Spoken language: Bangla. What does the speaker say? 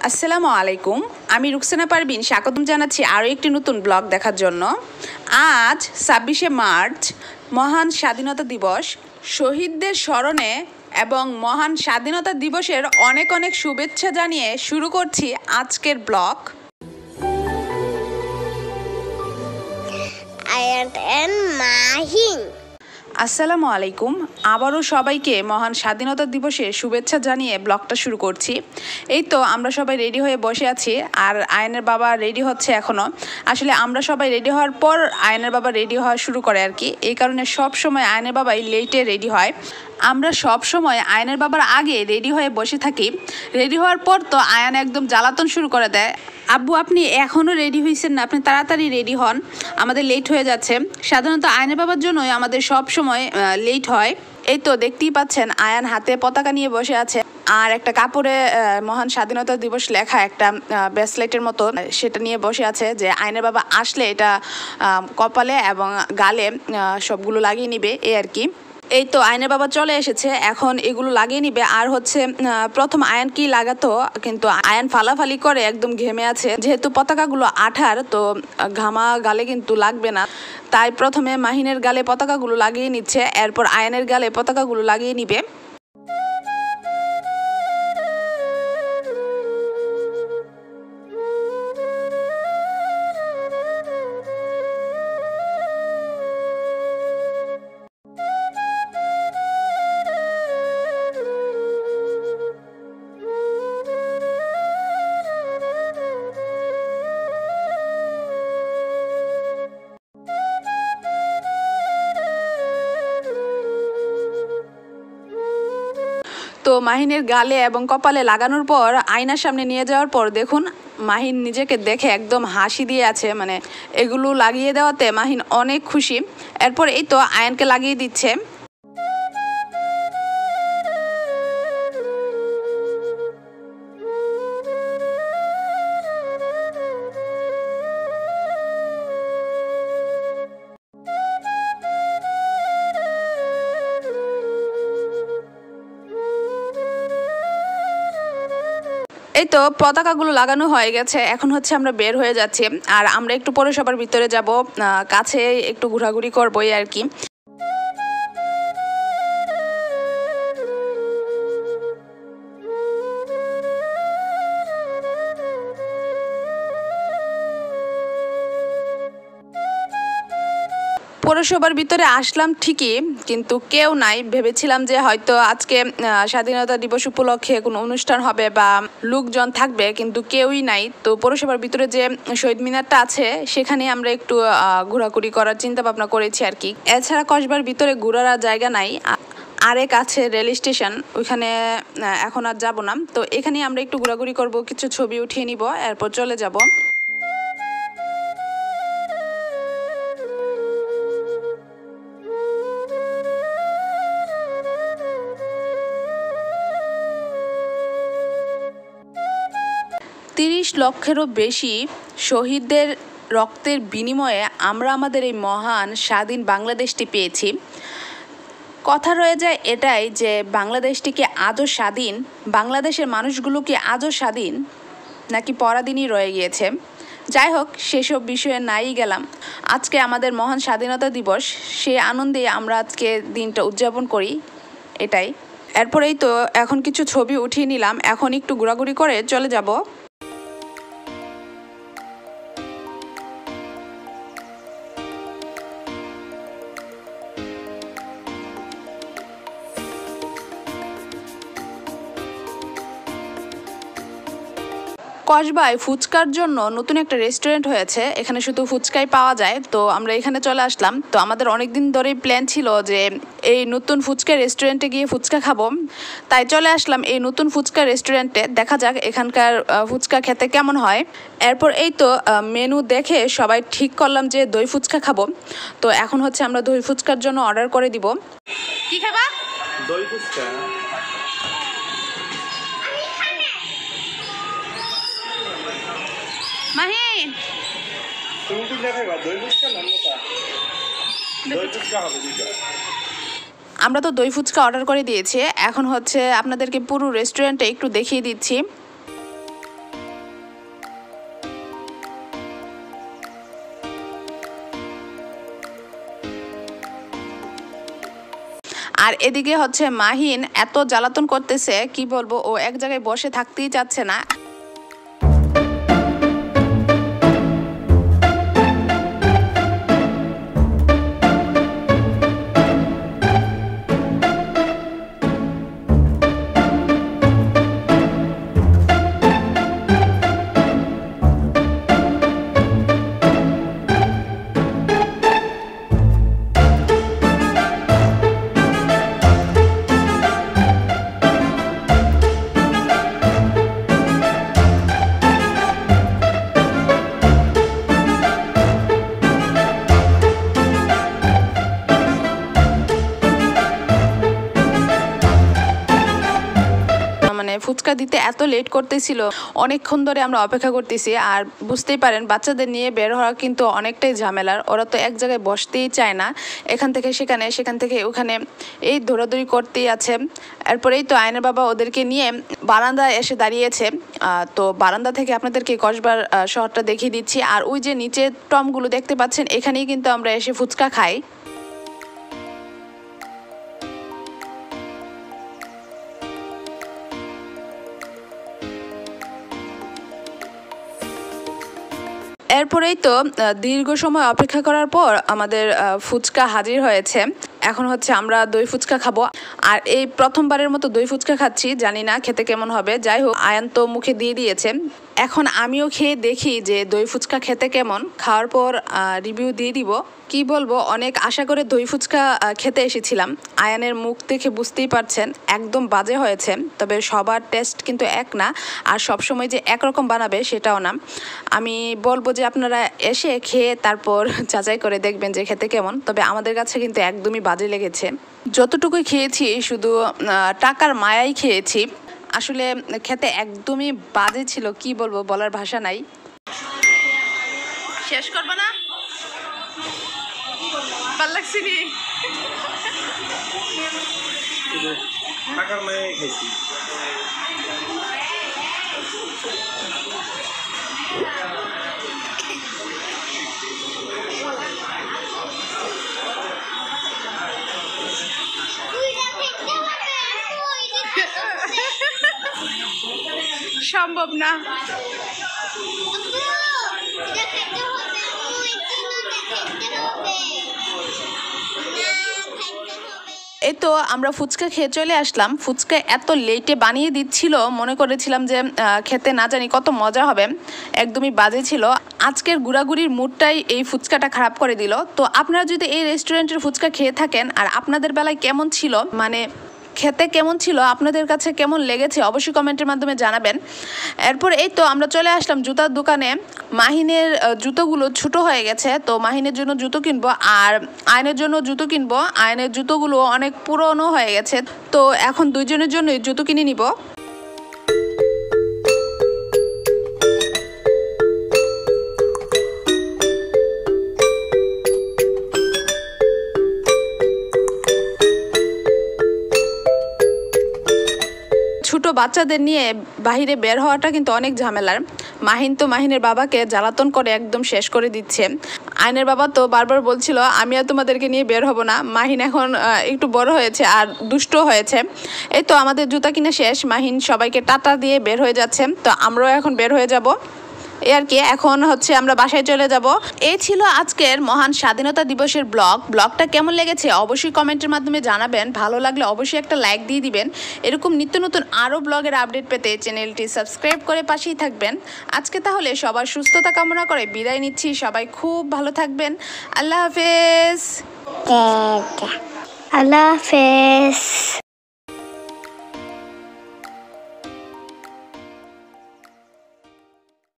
আসসালামু আলাইকুম, আমি রুকসানা পারভিন স্বাগতম জানাচ্ছি আরও একটি নতুন ব্লগ দেখার জন্য। আজ ২৬শে মার্চ মহান স্বাধীনতা দিবস। শহীদদের স্মরণে এবং মহান স্বাধীনতা দিবসের অনেক অনেক শুভেচ্ছা জানিয়ে শুরু করছি আজকের ব্লগ। আসসালামু আলাইকুম, আবারও সবাইকে মহান স্বাধীনতা দিবসের শুভেচ্ছা জানিয়ে ব্লগটা শুরু করছি। এই তো আমরা সবাই রেডি হয়ে বসে আছি, আর আয়নের বাবা রেডি হচ্ছে এখনও। আসলে আমরা সবাই রেডি হওয়ার পর আয়নের বাবা রেডি হওয়া শুরু করে আর কি। এই কারণে সব সময় আয়নের বাবাই লেটে রেডি হয়। আমরা সব সময় আয়নের বাবার আগে রেডি হয়ে বসে থাকি। রেডি হওয়ার পর তো আয়ান একদম জ্বালাতন শুরু করে দেয়, আব্বু আপনি এখনও রেডি হয়েছেন না, আপনি তাড়াতাড়ি রেডি হন, আমাদের লেট হয়ে যাচ্ছে। সাধারণত আয়নের বাবার জন্যই আমাদের সব সময় লেট হয়। এই তো দেখতেই পাচ্ছেন আয়ান হাতে পতাকা নিয়ে বসে আছে, আর একটা কাপড়ে মহান স্বাধীনতা দিবস লেখা একটা ব্রেসলেটের মতো সেটা নিয়ে বসে আছে, যে আয়নের বাবা আসলে এটা কপালে এবং গালে সবগুলো লাগিয়ে নিবে এই আর কি। এই তো আয়নের বাবা চলে এসেছে, এখন এগুলো লাগিয়ে নিবে। আর হচ্ছে প্রথম আয়ান কি লাগাতো, কিন্তু আয়ান ফালাফালি করে একদম ঘেমে আছে, যেহেতু পতাকাগুলো আঠার, তো ঘামা গালে কিন্তু লাগবে না, তাই প্রথমে মাহিনের গালে পতাকাগুলো লাগিয়ে নিচ্ছে, এরপর আয়ানের গালে পতাকাগুলো লাগিয়ে নিবে। তো মাহিনের গালে এবং কপালে লাগানোর পর আয়নার সামনে নিয়ে যাওয়ার পর দেখুন মাহিন নিজেকে দেখে একদম হাসি দিয়ে আছে, মানে এগুলো লাগিয়ে দেওয়াতে মাহিন অনেক খুশি। এরপর এই তো আয়ানকে লাগিয়ে দিচ্ছে। এই তো পতাকাগুলো লাগানো হয়ে গেছে, এখন হচ্ছে আমরা বের হয়ে যাচ্ছি, আর আমরা একটু পরে সবার ভিতরে যাব, কাছে একটু ঘোরাঘুরি করবোই আর কি। পৌরসভার ভিতরে আসলাম ঠিকই, কিন্তু কেউ নাই। ভেবেছিলাম যে হয়তো আজকে স্বাধীনতা দিবস উপলক্ষে কোনো অনুষ্ঠান হবে বা লোকজন থাকবে, কিন্তু কেউই নাই। তো পৌরসভার ভিতরে যে শহীদ মিনারটা আছে সেখানে আমরা একটু ঘোরাঘুরি করার চিন্তা ভাবনা করেছি আর কি। এছাড়া কসবার ভিতরে ঘোরার জায়গা নাই। আরেক আছে রেল স্টেশন, ওইখানে এখন আর যাব না। তো এখানে আমরা একটু ঘোরাঘুরি করব, কিছু ছবি উঠিয়ে নিব, এরপর চলে যাব। ৩০ লক্ষেরও বেশি শহীদদের রক্তের বিনিময়ে আমরা আমাদের এই মহান স্বাধীন বাংলাদেশটি পেয়েছি। কথা রয়ে যায় এটাই যে বাংলাদেশটি কি আজও স্বাধীন, বাংলাদেশের মানুষগুলো কি আজও স্বাধীন, নাকি পরাধীনই রয়ে গিয়েছে। যাই হোক, সেসব বিষয়ে নাই গেলাম। আজকে আমাদের মহান স্বাধীনতা দিবস, সে আনন্দে আমরা আজকে দিনটা উদযাপন করি, এটাই। এরপরেই তো এখন কিছু ছবি উঠিয়ে নিলাম, এখন একটু ঘোরাঘুরি করে চলে যাব। কসবায় ফুচকার জন্য নতুন একটা রেস্টুরেন্ট হয়েছে, এখানে শুধু ফুচকাই পাওয়া যায়। তো আমরা এখানে চলে আসলাম। তো আমাদের অনেক দিন ধরেই প্ল্যান ছিল যে এই নতুন ফুচকা রেস্টুরেন্টে গিয়ে ফুচকা খাবো, তাই চলে আসলাম এই নতুন ফুচকা রেস্টুরেন্টে। দেখা যাক এখানকার ফুচকা খেতে কেমন হয়। এরপর এই তো মেনু দেখে সবাই ঠিক করলাম যে দই ফুচকা খাবো। তো এখন হচ্ছে আমরা দই ফুচকার জন্য অর্ডার করে দিব। কি খাবা? দই ফুচকা। মাহিন, তুমি কি খাইবা? দই ফুচকা না মোটা? দই ফুচকা হবে দুইটা। আমরা তো দই ফুচকা অর্ডার করে দিয়েছি, এখন হচ্ছে আপনাদেরকে পুরো রেস্টুরেন্টে একটু দেখিয়ে দিচ্ছি। আর এদিকে হচ্ছে মাহিন এত জ্বালাতন করতেছে, কি বলবো, ও এক জায়গায় বসে থাকতেই চাচ্ছে না। মানে ফুচকা দিতে এত লেট করতেছিল, অনেকক্ষণ ধরে আমরা অপেক্ষা করতেছি। আর বুঝতেই পারেন বাচ্চাদের নিয়ে বের হওয়া কিন্তু অনেকটাই ঝামেলার, ওরা তো এক জায়গায় বসতেই চায় না, এখান থেকে সেখানে সেখান থেকে ওখানে এই দৌড়াদৌড়ি করতেই আছে। এরপরেই তো আয়নের বাবা ওদেরকে নিয়ে বারান্দায় এসে দাঁড়িয়েছে। তো বারান্দা থেকে আপনাদেরকে কসবার শহরটা দেখিয়ে দিচ্ছি। আর ওই যে নিচে টমগুলো দেখতে পাচ্ছেন, এখানেই কিন্তু আমরা এসে ফুচকা খাই। এরপরেই তো দীর্ঘ সময় অপেক্ষা করার পর আমাদের ফুচকা হাজির হয়েছে। এখন হচ্ছে আমরা দই ফুচকা খাবো। আর এই প্রথমবারের মতো দই ফুচকা খাচ্ছি, জানি না খেতে কেমন হবে। যাই হোক, আয়ান তো মুখে দিয়ে দিয়েছে, এখন আমিও খেয়ে দেখি যে দই ফুচকা খেতে কেমন। খাওয়ার পর রিভিউ দিয়ে দিব। কি বলবো, অনেক আশা করে দই ফুচকা খেতে এসেছিলাম। আয়ানের মুখ দেখে বুঝতেই পারছেন একদম বাজে হয়েছে। তবে সবার টেস্ট কিন্তু এক না, আর সবসময় যে একরকম বানাবে সেটাও না। আমি বলবো যে আপনারা এসে খেয়ে তারপর যাচাই করে দেখবেন যে খেতে কেমন। তবে আমাদের কাছে কিন্তু একদমই বাজে লেগেছে। যতটুকুই খেয়েছি শুধু টাকার মায়াই খেয়েছি। আসলে খেতে একদমই বাজে ছিল, কি বলবো, বলার ভাষা নাই। শেষ করবো না, ভাল লাগছে নি? টাকার মায়াই খাইছি। সম্ভব না। এই তো আমরা ফুচকা খেয়ে চলে আসলাম। ফুচকা এত লেটে বানিয়ে দিচ্ছিল, মনে করেছিলাম যে খেতে না জানি কত মজা হবে, একদমই বাজে ছিল। আজকের ঘোরাঘুরির মুডটাই এই ফুচকাটা খারাপ করে দিল। তো আপনারা যদি এই রেস্টুরেন্টের ফুচকা খেয়ে থাকেন আর আপনাদের বেলায় কেমন ছিল, মানে খেতে কেমন ছিল, আপনাদের কাছে কেমন লেগেছে, অবশ্যই কমেন্টের মাধ্যমে জানাবেন। এরপর এই তো আমরা চলে আসলাম জুতার দোকানে। মাহিনের জুতোগুলো ছোট হয়ে গেছে, তো মাহিনের জন্য জুতো কিনবো, আর আয়নের জন্য জুতো কিনবো। আয়নের জুতোগুলো অনেক পুরনো হয়ে গেছে, তো এখন দুইজনের জন্যই জুতো কিনে নিব। ছোট বাচ্চাদের নিয়ে বাইরে বের হওয়াটা কিন্তু অনেক ঝামেলার। মাহিন তো মাহিনের বাবাকে জ্বালাতন করে একদম শেষ করে দিচ্ছে। আয়নের বাবা তো বারবার বলছিল আমি আর তোমাদেরকে নিয়ে বের হব না। মাহিন এখন একটু বড় হয়েছে আর দুষ্ট হয়েছে। এই তো আমাদের জুতা কিনে শেষ, মাহিন সবাইকে টাটা দিয়ে বের হয়ে যাচ্ছে। তো আমরাও এখন বের হয়ে যাব। এই আর কি, এখন হচ্ছে আমরা বাসায় চলে যাব। এই ছিল আজকের মহান স্বাধীনতা দিবসের ব্লগটা কেমন লেগেছে অবশ্যই কমেন্টের মাধ্যমে জানাবেন। ভালো লাগলে অবশ্যই একটা লাইক দিয়ে দিবেন। এরকম নিত্য নতুন আরও ব্লগের আপডেট পেতে চ্যানেলটি সাবস্ক্রাইব করে পাশেই থাকবেন। আজকে তাহলে সবার সুস্থতা কামনা করে বিদায় নিচ্ছি। সবাই খুব ভালো থাকবেন। আল্লাহ হাফেজ। আল্লাহ হাফেজ।